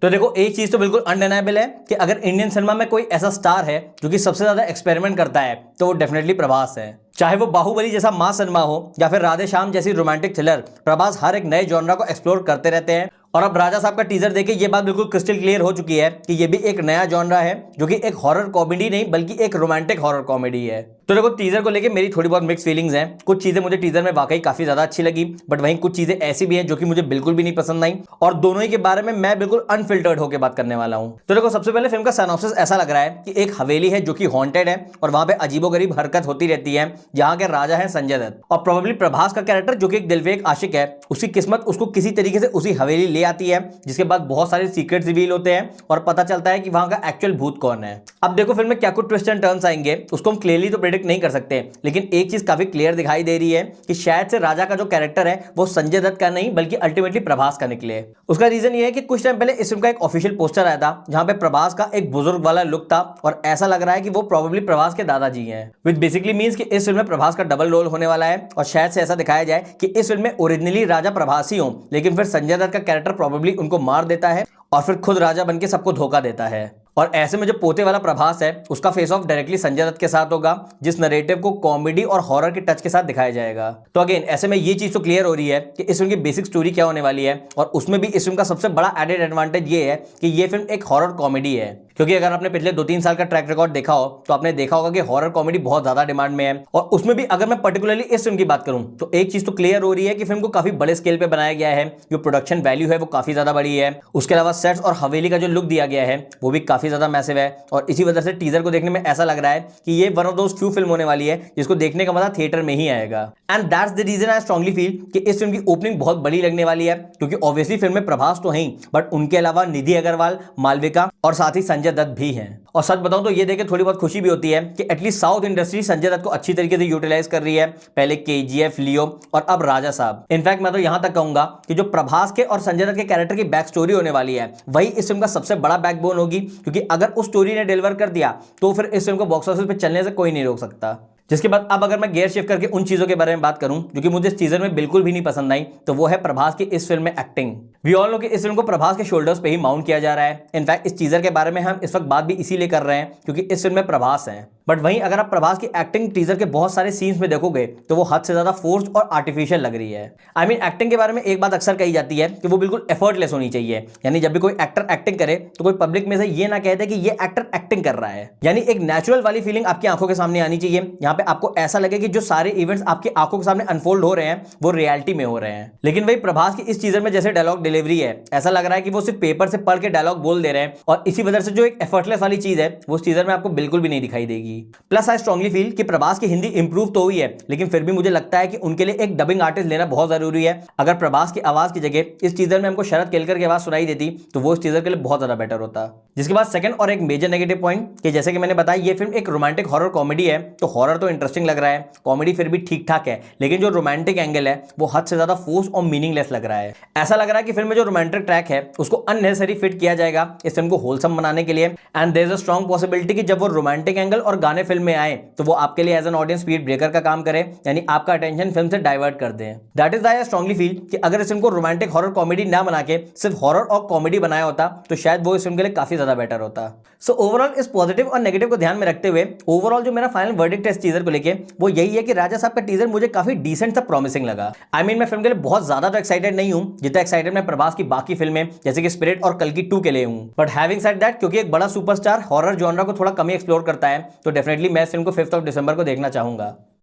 तो देखो एक चीज तो बिल्कुल अनडेनाइबल है कि अगर इंडियन सिनेमा में कोई ऐसा स्टार है जो कि सबसे ज्यादा एक्सपेरिमेंट करता है तो वो डेफिनेटली प्रभास है। चाहे वो बाहुबली जैसा मास सिनेमा हो या फिर राधे श्याम जैसी रोमांटिक थ्रिलर, प्रभास हर एक नए जॉनरा को एक्सप्लोर करते रहते हैं। और अब राजा साहब का टीजर देखे ये बात बिल्कुल क्रिस्टल क्लियर हो चुकी है कि ये भी एक नया जॉनरा है जो कि एक हॉरर कॉमेडी नहीं बल्कि एक रोमांटिक हॉरर कॉमेडी है। तो देखो टीजर को लेके मेरी थोड़ी बहुत मिक्स फीलिंग्स हैं। कुछ चीजें मुझे टीजर में वाकई काफी ज्यादा अच्छी लगी, बट वहीं कुछ चीजें ऐसी भी हैं जो कि मुझे बिल्कुल भी नहीं पसंद आई, और दोनों ही के बारे में मैं बिल्कुल अनफिल्टर्ड होकर बात करने वाला हूं। तो देखो सबसे पहले फिल्म का सिनॉप्सिस ऐसा लग रहा है कि एक हवेली है जो कि हॉन्टेड है और वहां पे अजीबोगरीब हरकत होती रहती है, जहां के राजा है संजय दत्त, और प्रोबेबली प्रभास का कैरेक्टर जो कि एक दिलफेक आशिक है, उसकी किस्मत उसको किसी तरीके से उसी हवेली ले आती है, जिसके बाद बहुत सारे सीक्रेट्स रिवील होते हैं और पता चलता है कि वहां का एक्चुअल भूत कौन है। अब देखो फिल्म में क्या कुछ ट्विस्ट एंड टर्न्स आएंगे उसको हम क्लियरली तो प्रेडिक्ट नहीं कर सकते, लेकिन एक चीज काफी क्लियर दिखाई दे रही है कि शायद से राजा का जो कैरेक्टर है वो संजय दत्त का नहीं बल्कि अल्टीमेटली प्रभास का निकले। उसका रीजन ये है कि कुछ टाइम पहले इस फिल्म का एक ऑफिशियल पोस्टर आया था जहां पे प्रभास का एक बुजुर्ग वाला लुक था और ऐसा लग रहा है कि वो प्रोबेबली प्रभास के दादाजी हैं, विच बेसिकली मींस कि इस फिल्म में प्रभास का डबल रोल होने वाला है और शायद से ऐसा दिखाया जाए कि इस फिल्म में ओरिजिनली राजा प्रभास ही हो, लेकिन फिर संजय दत्त का कैरेक्टर प्रोबेबली उनको मार देता है और फिर खुद राजा बनके सबको धोखा देता है। और ऐसे में जो पोते वाला प्रभास है उसका face off directly Sanjay Dutt के साथ होगा, जिस नरेटिव को कॉमेडी और हॉरर के टच के साथ दिखाया जाएगा। तो अगेन ऐसे में ये चीज तो क्लियर हो रही है कि इस फिल्म की बेसिक स्टोरी क्या होने वाली है, और उसमें भी इस फिल्म का सबसे बड़ा एडेड एडवांटेज ये है कि ये फिल्म एक हॉरर कॉमेडी है। क्योंकि अगर आपने पिछले 2-3 साल का ट्रैक रिकॉर्ड देखा हो तो आपने देखा होगा कि हॉरर कॉमेडी बहुत ज्यादा डिमांड में है, और उसमें भी अगर मैं पर्टिकुलरली इस फिल्म की बात करूं तो एक चीज तो क्लियर हो रही है कि फिल्म को काफी बड़े स्केल पे बनाया गया है, जो प्रोडक्शन वैल्यू है वो काफी ज्यादा बड़ी है। उसके अलावा सेट्स और हवेली का जो लुक दिया गया है वो भी काफी ज्यादा मैसिव है, और इसी वजह से टीजर को देखने में ऐसा लग रहा है कि ये one of those few film होने वाली है जिसको देखने का मजा थिएटर में ही आएगा। And that's the reason I strongly feel कि इस फिल्म की ओपनिंग बहुत बड़ी लगने वाली है, क्योंकि ऑब्वियसली फिल्म में प्रभास तो है बट उनके अलावा निधि अग्रवाल, मालविका और साथ ही संजय दत्त भी हैं। और सच बताऊं तो ये देख के थोड़ी बहुत खुशी भी होती है कि at least south industry Sanjay Dutt को अच्छी तरीके से यूटिलाइज कर रही है, पहले केजीएफ, लियो और अब राजा साहब। इनफैक्ट मैं तो यहां तक कहूंगा कि जो प्रभास के और संजय दत्त के कैरेक्टर की बैक स्टोरी होने वाली है वही इस फिल्म का सबसे बड़ा बैकबोन होगी, क्योंकि अगर उस स्टोरी ने डिलीवर कर दिया तो फिर इस फिल्म को बॉक्स ऑफिस पे चलने से कोई नहीं रोक सकता। जिसके बाद अब अगर मैं गियर शिफ्ट करके उन चीजों के बारे में बात करूं जो कि मुझे इस टीजर में बिल्कुल भी नहीं पसंद आई, तो वो है प्रभास की इस फिल्म में एक्टिंग। वी ऑल नो कि इस फिल्म को प्रभास के शोल्डर्स पे ही माउंट किया जा रहा है। इनफैक्ट इस टीजर के बारे में हम इस वक्त बात भी इसीलिए कर रहे हैं क्योंकि इस फिल्म में प्रभास है, बट वहीं अगर आप प्रभास की एक्टिंग टीजर के बहुत सारे सीन्स में देखोगे तो वो हद से ज्यादा फोर्स्ड और आर्टिफिशियल लग रही है। आई मीन एक्टिंग के बारे में एक बात अक्सर कही जाती है कि वो बिल्कुल एफर्टलेस होनी चाहिए, यानी जब भी कोई एक्टर एक्टिंग करे तो कोई पब्लिक में से ये ना कह दे कि ये एक्टर एक्टिंग कर रहा है, यानी एक नेचुरल वाली फीलिंग आपकी आंखों के सामने आनी चाहिए। यहाँ पे आपको ऐसा लगे कि जो सारे इवेंट्स आपकी आंखों के सामने अनफोल्ड हो रहे हैं वो रियलिटी में हो रहे हैं। लेकिन वही प्रभास की इस टीजर में जैसे डायलॉग डिलीवरी है, ऐसा लग रहा है कि वो सिर्फ पेपर से पढ़ के डायलॉग बोल दे रहे हैं, और इसी वजह से जो एक एफर्टलेस वाली चीज है वो इस टीजर में आपको बिल्कुल भी नहीं दिखाई देगी। प्लस आई स्ट्रांगली फील कि प्रभास की हिंदी इंप्रूव तो हुई है, लेकिन फिर भी मुझे लगता है कि उनके लिए एक डबिंग आर्टिस्ट लेना बहुत जरूरी है। अगर प्रभास की आवाज की जगह इस टीजर में हमको शरद केलकर की आवाज सुनाई देती तो वो इस टीजर के लिए बहुत ज्यादा बेटर होता। जिसके बाद सेकंड और एक मेजर नेगेटिव पॉइंट कि जैसे कि मैंने बताया ये फिल्म एक रोमांटिक हॉरर कॉमेडी है, तो हॉरर तो इंटरेस्टिंग लग रहा है, कॉमेडी फिर भी ठीक ठाक है, लेकिन जो रोमांटिक एंगल है वो हद से ज्यादा फोर्स और मीनिंगलेस लग रहा है। ऐसा लग रहा है कि फिल्म में जो रोमांटिक ट्रैक है उसको अननेसेसरी फिट किया जाएगा इस फिल्म को होलसम बनाने के लिए, and there is a strong possibility कि जब वो रोमांटिक एंगल और गाने फिल्म में आए तो वो आपके लिए as an audience speed breaker का काम करे, यानी आपका अटेंशन फिल्म से डाइवर्ट कर दे। That is why I strongly feel कि अगर इस फिल्म को रोमांटिक हॉरर कॉमेडी ना बना के सिर्फ हॉरर और कॉमेडी बनाया होता तो शायद वो इस फिल्म के लिए काफी ज्यादा बेटर होता। सो ओवरऑल इस पॉजिटिव और नेगेटिव को ध्यान में रखते हुए ओवरऑल जो मेरा फाइनल वर्डिक्ट है इस टीजर को लेके वो यही है कि राजा साहब का टीजर मुझे काफी डिसेंट सा प्रॉमिसिंग लगा। आई मीन मैं फिल्म के लिए बहुत ज्यादा तो एक्साइटेड नहीं हूं जितना एक्साइटेड मैं प्रभास की बाकी फिल्में जैसे कि स्पिरिट और कल्कि 2 के लिए हूं, बट हैविंग सेड दैट क्योंकि एक बड़ा सुपरस्टार हॉरर जॉनरा को थोड़ा कम ही एक्सप्लोर करता है तो डेफिनेटली मैं इस फिल्म को 5 दिसंबर को देखना चाहूंगा।